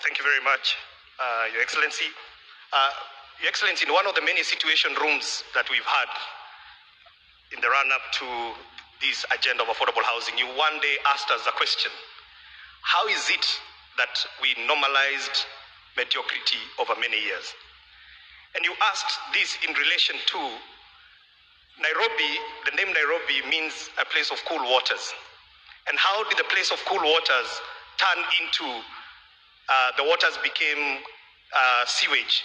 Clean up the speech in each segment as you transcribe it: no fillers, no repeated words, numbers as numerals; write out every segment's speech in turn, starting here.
Thank you very much, Your Excellency. Your Excellency, in one of the many situation rooms that we've had in the run-up to this agenda of affordable housing, you one day asked us a question: how is it that we normalized mediocrity over many years? And you asked this in relation to Nairobi. The name Nairobi means a place of cool waters. And how did the place of cool waters turn into the waters became sewage?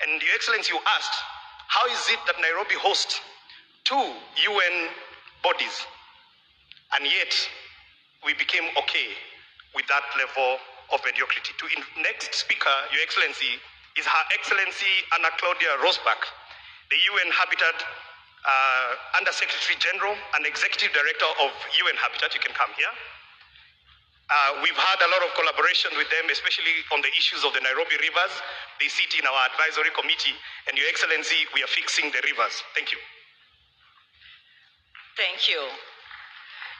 And Your Excellency, you asked, how is it that Nairobi hosts 2 UN bodies, and yet we became okay with that level of mediocrity? Next speaker, Your Excellency, is Her Excellency Anna Claudia Rosbach, the UN Habitat Under-Secretary General and Executive Director of UN Habitat. You can come here. We've had a lot of collaboration with them, especially on the issues of the Nairobi rivers. They sit in our advisory committee, and Your Excellency, we are fixing the rivers. Thank you. Thank you.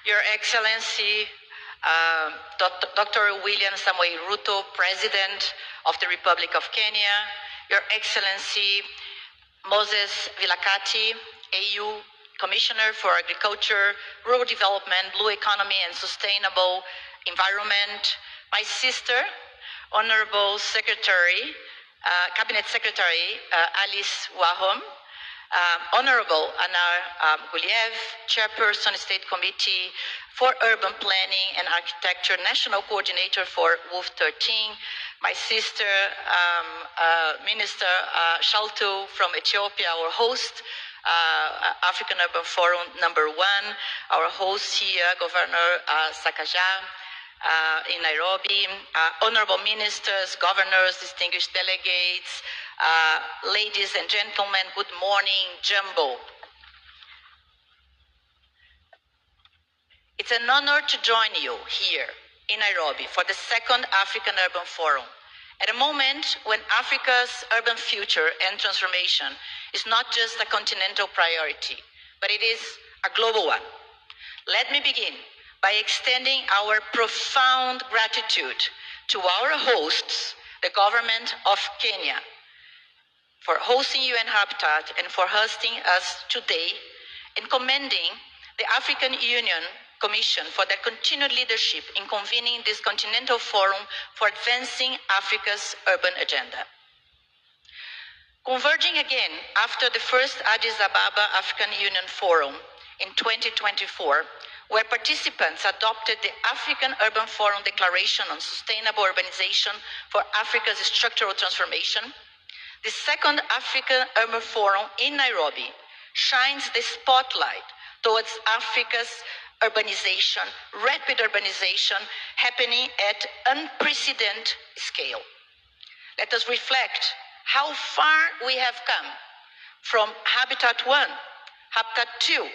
Your Excellency, Dr. William Samoei Ruto, President of the Republic of Kenya, Your Excellency Moses Vilakati, AU Commissioner for Agriculture, Rural Development, Blue Economy and Sustainable Environment, my sister, Honorable Secretary, Cabinet Secretary Alice Wahom, Honorable Anna Guliev, Chairperson, State Committee for Urban Planning and Architecture, National Coordinator for WOOF 13, my sister, Minister Shaltu from Ethiopia, our host, African Urban Forum #1, our host here, Governor Sakaja in Nairobi, honorable ministers, governors, distinguished delegates, ladies and gentlemen, good morning, Jumbo. It's an honor to join you here in Nairobi for the 2nd African Urban Forum, at a moment when Africa's urban future and transformation is not just a continental priority, but it is a global one. Let me begin by extending our profound gratitude to our hosts, the government of Kenya, for hosting UN Habitat and for hosting us today, and commending the African Union Commission for their continued leadership in convening this continental forum for advancing Africa's urban agenda. Converging again after the first Addis Ababa African Union Forum in 2024, where participants adopted the African Urban Forum Declaration on Sustainable Urbanization for Africa's Structural Transformation, the 2nd African Urban Forum in Nairobi shines the spotlight towards Africa's urbanization, rapid urbanization happening at unprecedented scale. Let us reflect how far we have come from Habitat 1, Habitat 2,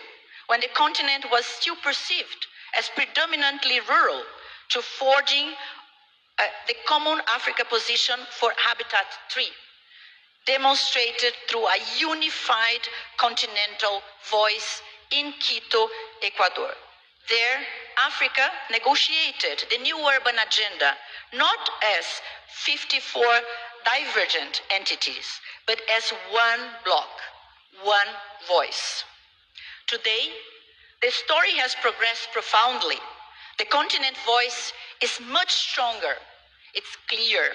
when the continent was still perceived as predominantly rural, to forging the Common Africa position for Habitat 3, demonstrated through a unified continental voice in Quito, Ecuador. There, Africa negotiated the new urban agenda, not as 54 divergent entities, but as one bloc, one voice. Today, the story has progressed profoundly. The continent voice is much stronger, it's clear,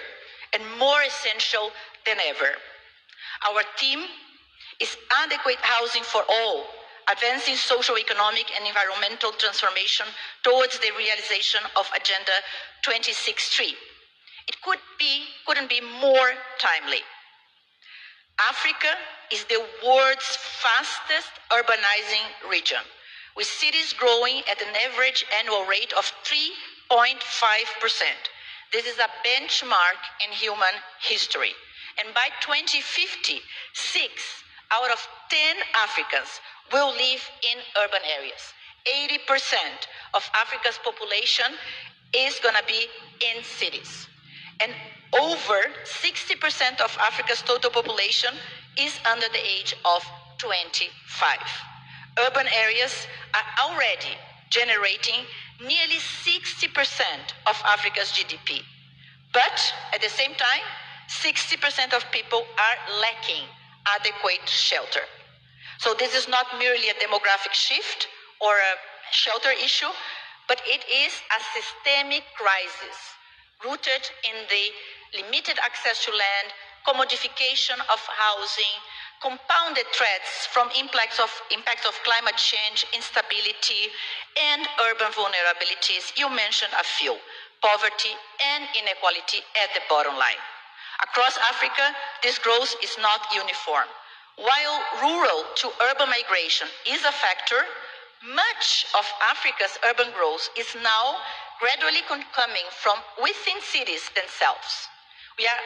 and more essential than ever. Our theme is adequate housing for all, advancing socio-economic and environmental transformation towards the realization of Agenda 2063. It couldn't be more timely. Africa is the world's fastest urbanizing region, with cities growing at an average annual rate of 3.5%. This is a benchmark in human history. And by 2050, 6 out of 10 Africans will live in urban areas. 80% of Africa's population is going to be in cities. And over 60% of Africa's total population is under the age of 25. Urban areas are already generating nearly 60% of Africa's GDP. But at the same time, 60% of people are lacking adequate shelter. So this is not merely a demographic shift or a shelter issue, but it is a systemic crisis rooted in the limited access to land, commodification of housing, compounded threats from impacts of climate change, instability, and urban vulnerabilities. You mentioned a few: poverty and inequality at the bottom line. Across Africa, this growth is not uniform. While rural to urban migration is a factor, much of Africa's urban growth is now gradually coming from within cities themselves. We are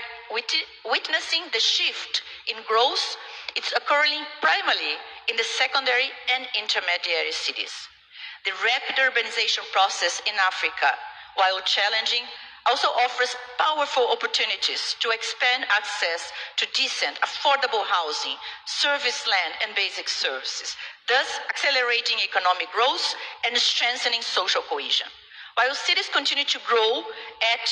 witnessing the shift in growth. It's occurring primarily in the secondary and intermediary cities. The rapid urbanization process in Africa, while challenging, also offers powerful opportunities to expand access to decent, affordable housing, service land, and basic services, thus accelerating economic growth and strengthening social cohesion. While cities continue to grow at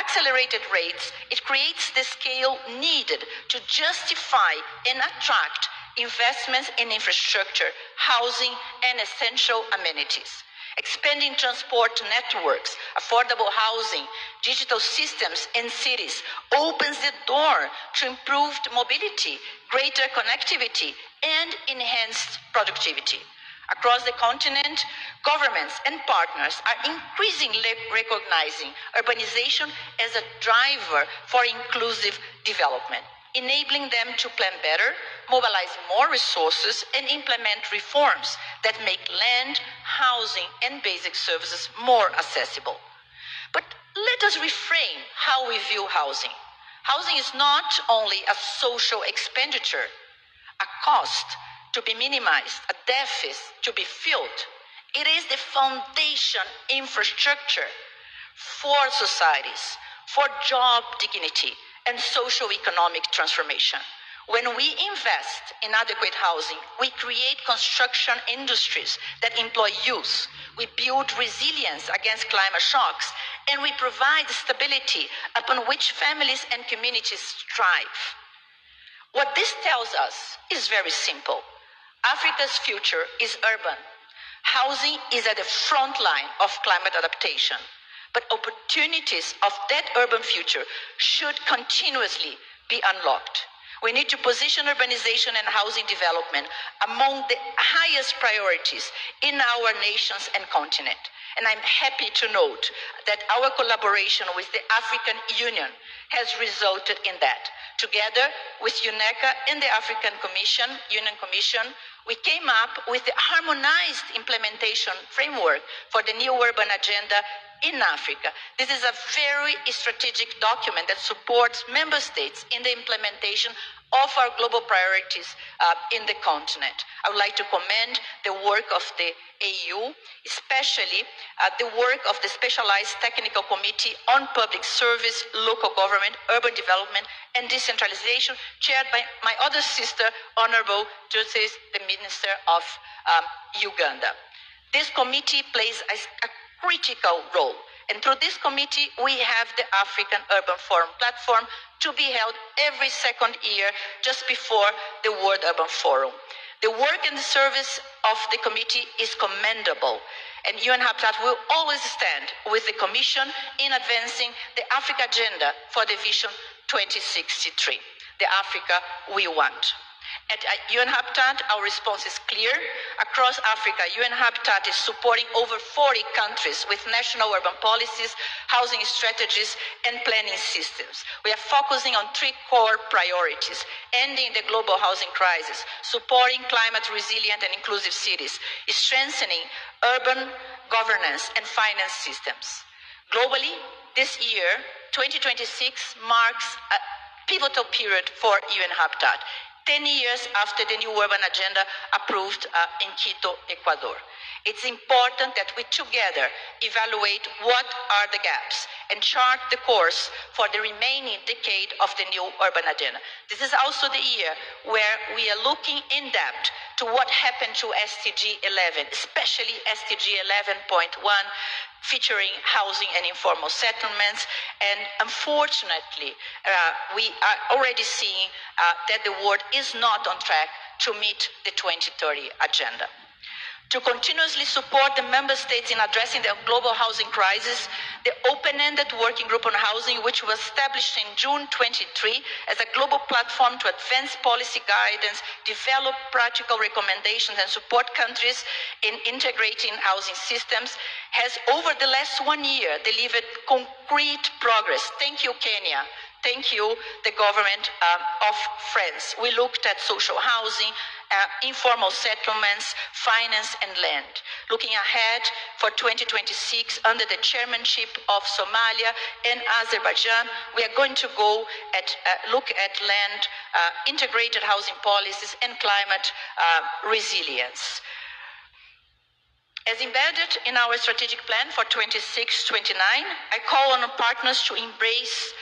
accelerated rates, it creates the scale needed to justify and attract investments in infrastructure, housing, and essential amenities. Expanding transport networks, affordable housing, digital systems in cities opens the door to improved mobility, greater connectivity, and enhanced productivity. Across the continent, governments and partners are increasingly recognizing urbanization as a driver for inclusive development, enabling them to plan better, mobilize more resources, and implement reforms that make land, housing, and basic services more accessible. But let us reframe how we view housing. Housing is not only a social expenditure, a cost to be minimized, a deficit to be filled. It is the foundation infrastructure for societies, for job dignity, and socio-economic transformation. When we invest in adequate housing, we create construction industries that employ youth, we build resilience against climate shocks, and we provide stability upon which families and communities thrive. What this tells us is very simple. Africa's future is urban. Housing is at the front line of climate adaptation, but opportunities of that urban future should continuously be unlocked. We need to position urbanization and housing development among the highest priorities in our nations and continent. And I'm happy to note that our collaboration with the African Union has resulted in that. Together with UNECA and the African Union Commission, we came up with the harmonized implementation framework for the new urban agenda in Africa. This is a very strategic document that supports member states in the implementation of our global priorities in the continent. I would like to commend the work of the AU, especially the work of the Specialized Technical Committee on Public Service, Local Government, Urban Development, and Decentralization, chaired by my other sister, Honorable Justice, the Minister of Uganda. This committee plays a critical role. And through this committee, we have the African Urban Forum platform to be held every second year just before the World Urban Forum. The work and the service of the committee is commendable, and UN Habitat will always stand with the Commission in advancing the Africa Agenda for the Vision 2063, the Africa we want. At UN Habitat, our response is clear. Across Africa, UN Habitat is supporting over 40 countries with national urban policies, housing strategies, and planning systems. We are focusing on three core priorities: ending the global housing crisis, supporting climate resilient and inclusive cities, strengthening urban governance and finance systems. Globally, this year, 2026, marks a pivotal period for UN Habitat. 10 years after the new urban agenda approved in Quito, Ecuador. It's important that we together evaluate what are the gaps and chart the course for the remaining decade of the new urban agenda. This is also the year where we are looking in depth to what happened to SDG 11, especially SDG 11.1, featuring housing and informal settlements. And unfortunately, we are already seeing that the world is not on track to meet the 2030 agenda. To continuously support the member states in addressing the global housing crisis, the open-ended working group on housing, which was established in June 23 as a global platform to advance policy guidance, develop practical recommendations, and support countries in integrating housing systems, has over the last 1 year delivered concrete progress. Thank you, Kenya. Thank you, the government of France. We looked at social housing, informal settlements, finance and land. Looking ahead for 2026, under the chairmanship of Somalia and Azerbaijan, we are going to look at land, integrated housing policies and climate resilience. As embedded in our strategic plan for 26-29, I call on our partners to embrace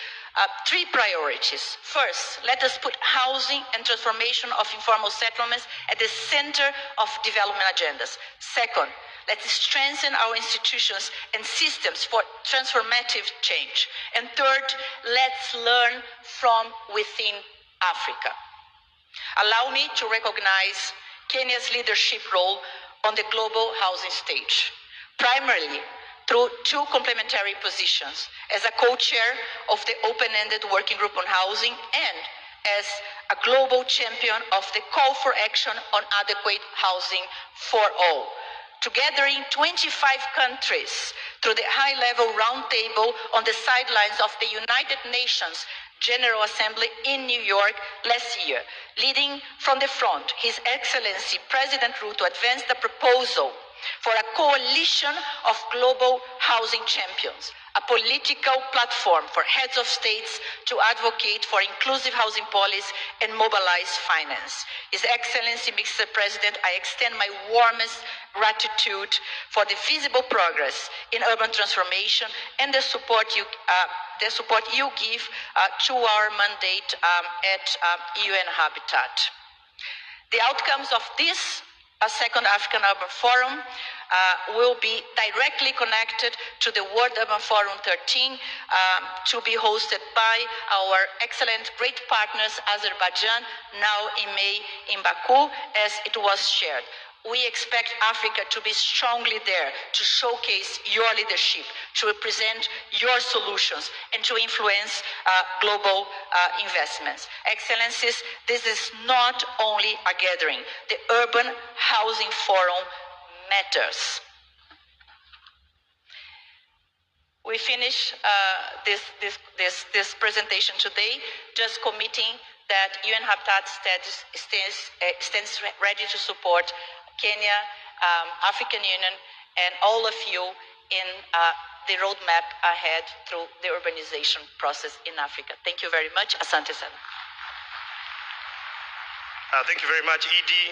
three priorities. First, let us put housing and transformation of informal settlements at the center of development agendas. Second, let's strengthen our institutions and systems for transformative change. And third, let's learn from within Africa. Allow me to recognize Kenya's leadership role on the global housing stage, primarily through two complementary positions, as a co-chair of the open-ended working group on housing and as a global champion of the call for action on adequate housing for all. Together in 25 countries, through the high-level roundtable on the sidelines of the United Nations General Assembly in New York last year, leading from the front, His Excellency President Ruto advanced a proposal for a coalition of global housing champions, a political platform for heads of states to advocate for inclusive housing policy and mobilize finance. His Excellency, Mr. President, I extend my warmest gratitude for the visible progress in urban transformation and the support you give to our mandate at UN Habitat. The outcomes of this Second African Urban Forum will be directly connected to the World Urban Forum 13 to be hosted by our excellent great partners, Azerbaijan, now in May in Baku, as it was shared. We expect Africa to be strongly there to showcase your leadership, to represent your solutions, and to influence global investments. Excellencies, this is not only a gathering. The Urban Housing Forum matters. We finish this presentation today just committing that UN Habitat stands ready to support Kenya, African Union, and all of you in the roadmap ahead through the urbanization process in Africa. Thank you very much. Asante sana. Thank you very much, Edie.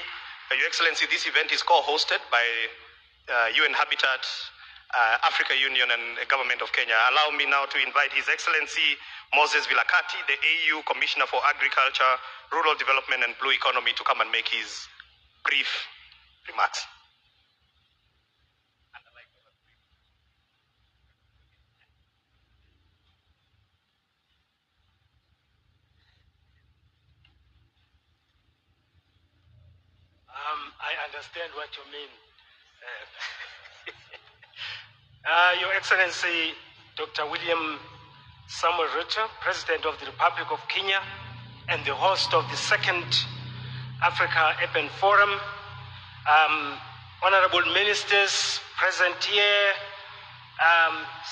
Your Excellency, this event is co-hosted by UN Habitat, Africa Union, and the Government of Kenya. Allow me now to invite His Excellency Moses Vilakati, the AU Commissioner for Agriculture, Rural Development, and Blue Economy, to come and make his brief remarks. I understand what you mean. Your Excellency, Dr. William Samuel Ruto, President of the Republic of Kenya, and the host of the Second Africa Urban Forum, honorable ministers present here,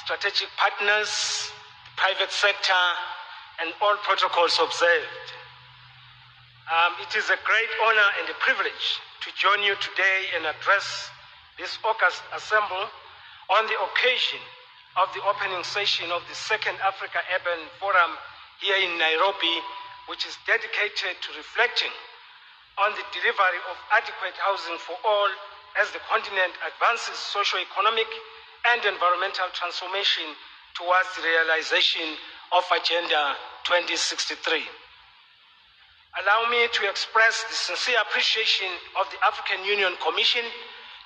strategic partners, private sector, and all protocols observed. It is a great honor and a privilege to join you today and address this August Assembly on the occasion of the opening session of the Second Africa Urban Forum here in Nairobi, which is dedicated to reflecting on the delivery of adequate housing for all as the continent advances socio-economic and environmental transformation towards the realization of Agenda 2063. Allow me to express the sincere appreciation of the African Union Commission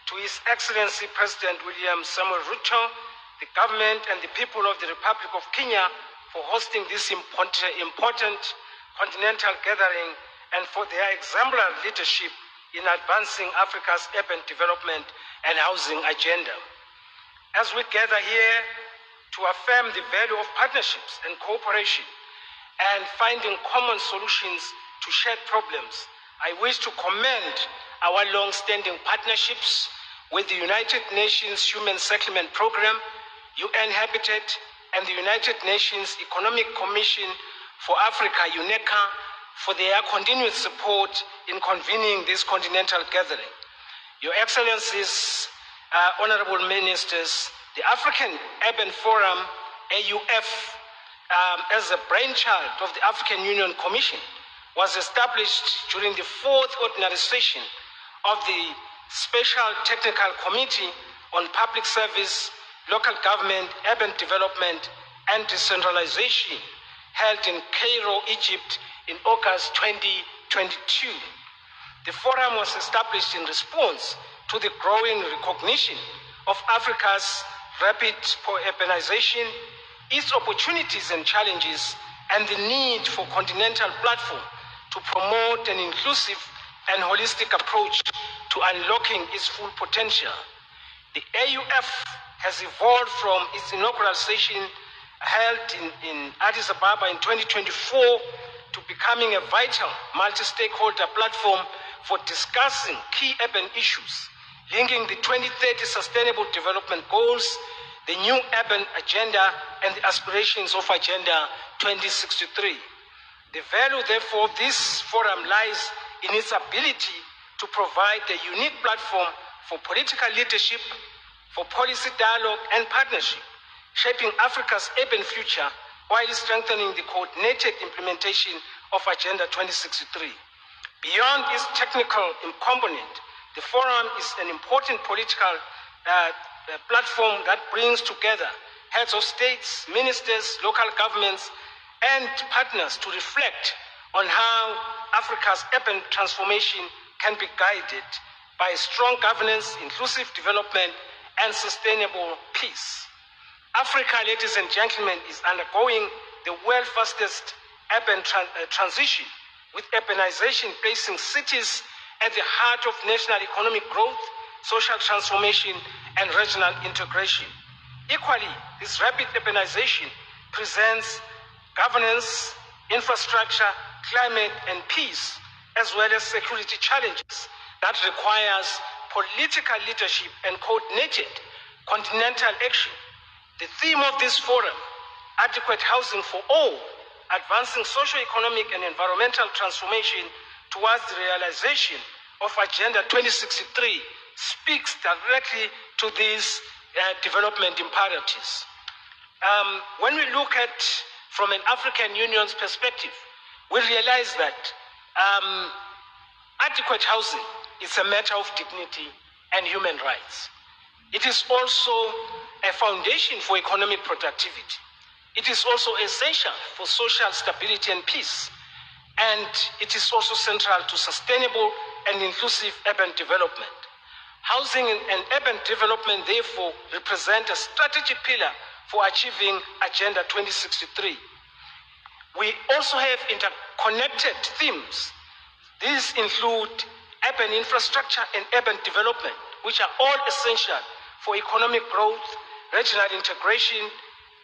to His Excellency President William Samuel Ruto the government and the people of the Republic of Kenya for hosting this important continental gathering and for their exemplary leadership in advancing Africa's urban development and housing agenda. As we gather here to affirm the value of partnerships and cooperation and finding common solutions to shared problems, I wish to commend our long-standing partnerships with the United Nations Human Settlement Program, UN Habitat, and the United Nations Economic Commission for Africa, UNECA, for their continued support in convening this continental gathering. Your Excellencies, Honorable Ministers, the African Urban Forum, AUF, as a brainchild of the African Union Commission, was established during the 4th ordinary session of the Special Technical Committee on Public Service, Local Government, Urban Development, and Decentralization, held in Cairo, Egypt, in August 2022. The forum was established in response to the growing recognition of Africa's rapid urbanization, its opportunities and challenges, and the need for continental platform to promote an inclusive and holistic approach to unlocking its full potential. The AUF has evolved from its inaugural session held in Addis Ababa in 2024 to becoming a vital multi-stakeholder platform for discussing key urban issues, linking the 2030 Sustainable Development Goals, the new urban agenda, and the aspirations of Agenda 2063. The value, therefore, of this forum lies in its ability to provide a unique platform for political leadership, for policy dialogue and partnership, shaping Africa's urban future while strengthening the coordinated implementation of Agenda 2063. Beyond its technical component, the forum is an important political platform that brings together heads of states, ministers, local governments, and partners to reflect on how Africa's urban transformation can be guided by strong governance, inclusive development, and sustainable peace. Africa, ladies and gentlemen, is undergoing the world's fastest urban transition, with urbanization placing cities at the heart of national economic growth, social transformation, and regional integration. Equally, this rapid urbanization presents governance, infrastructure, climate, and peace, as well as security challenges that requires political leadership and coordinated continental action. The theme of this forum, adequate housing for all, advancing socio-economic and environmental transformation towards the realization of Agenda 2063, speaks directly to these development imperatives. When we look at from an African Union's perspective, we realize that adequate housing is a matter of dignity and human rights. It is also a foundation for economic productivity. It is also essential for social stability and peace. And it is also central to sustainable and inclusive urban development. Housing and urban development, therefore, represent a strategic pillar for achieving Agenda 2063. We also have interconnected themes. These include urban infrastructure and urban development, which are all essential for economic growth, regional integration,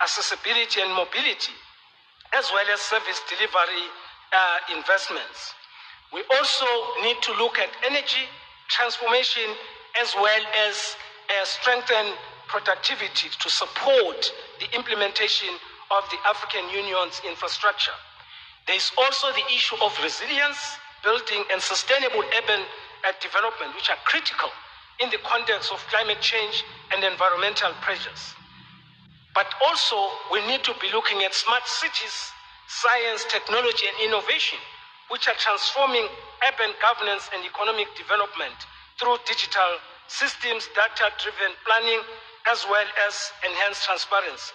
accessibility and mobility, as well as service delivery investments. We also need to look at energy transformation as well as strengthen productivity to support the implementation of the African Union's infrastructure. There is also the issue of resilience, building, and sustainable urban development, which are critical in the context of climate change and environmental pressures. But also, we need to be looking at smart cities, science, technology, and innovation, which are transforming urban governance and economic development through digital systems, data-driven planning, as well as enhanced transparency.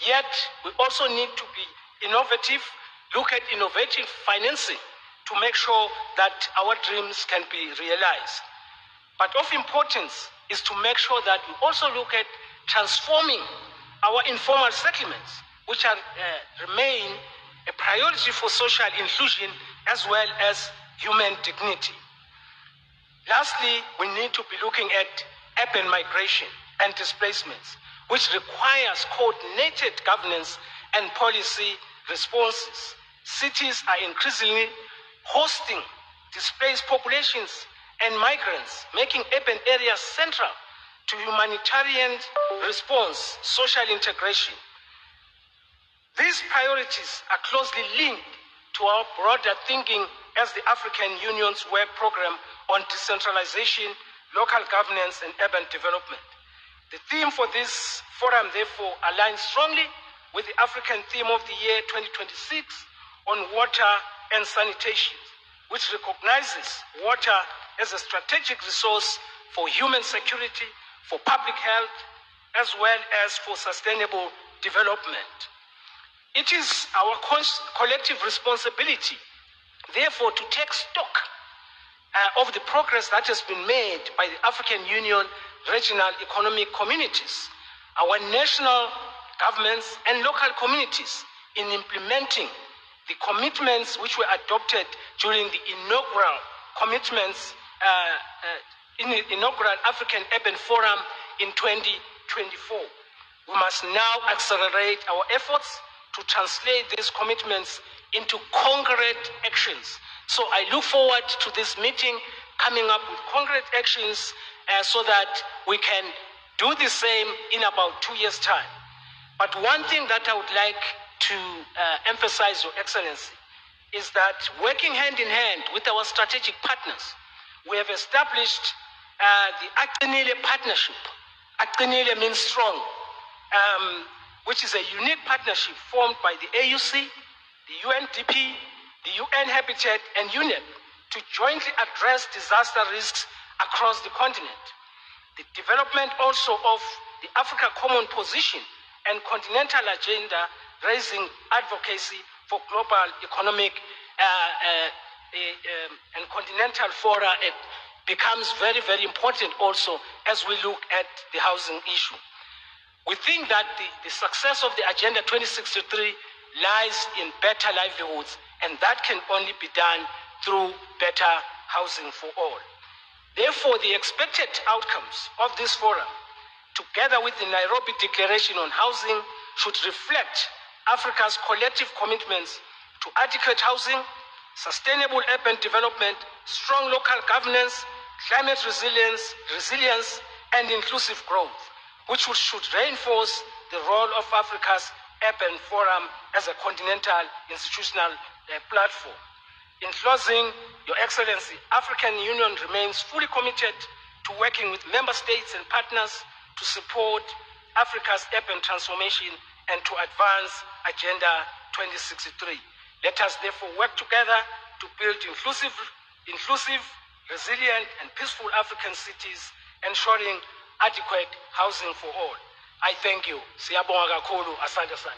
Yet, we also need to be innovative, look at innovative financing to make sure that our dreams can be realized. But of importance is to make sure that we also look at transforming our informal settlements, which remain a priority for social inclusion as well as human dignity. Lastly, we need to be looking at urban migration and displacements, which requires coordinated governance and policy responses. Cities are increasingly hosting displaced populations and migrants, making urban areas central to humanitarian response, social integration. These priorities are closely linked to our broader thinking as the African Union's work program on decentralization, local governance, and urban development. The theme for this forum, therefore, aligns strongly with the African theme of the year 2026 on water and sanitation, which recognizes water as a strategic resource for human security, for public health, as well as for sustainable development. It is our collective responsibility, therefore, to take stock of the progress that has been made by the African Union regional economic communities, our national governments and local communities in implementing the commitments which were adopted during the inaugural inaugural African Urban Forum in 2024. We must now accelerate our efforts to translate these commitments into concrete actions. So I look forward to this meeting coming up with concrete actions so that we can do the same in about 2 years' time. But one thing that I would like to emphasize, Your Excellency, is that working hand in hand with our strategic partners, we have established the Aqinile Partnership. Aqinile means strong, which is a unique partnership formed by the AUC, the UNDP, the UN Habitat, and UNEP to jointly address disaster risks across the continent. The development also of the Africa Common Position and Continental Agenda, raising advocacy for global economic and continental fora, it becomes very, very important also as we look at the housing issue. We think that the success of the Agenda 2063 lies in better livelihoods, and that can only be done through better housing for all. Therefore, the expected outcomes of this forum, together with the Nairobi Declaration on Housing, should reflect Africa's collective commitments to adequate housing, sustainable urban development, strong local governance, climate resilience, and inclusive growth, which should reinforce the role of Africa's Urban Forum as a continental institutional platform. In closing, Your Excellency, African Union remains fully committed to working with member states and partners to support Africa's urban transformation and to advance Agenda 2063. Let us therefore work together to build inclusive, resilient, and peaceful African cities, ensuring adequate housing for all. I thank you. Siyabonga kakhulu. Asante sana.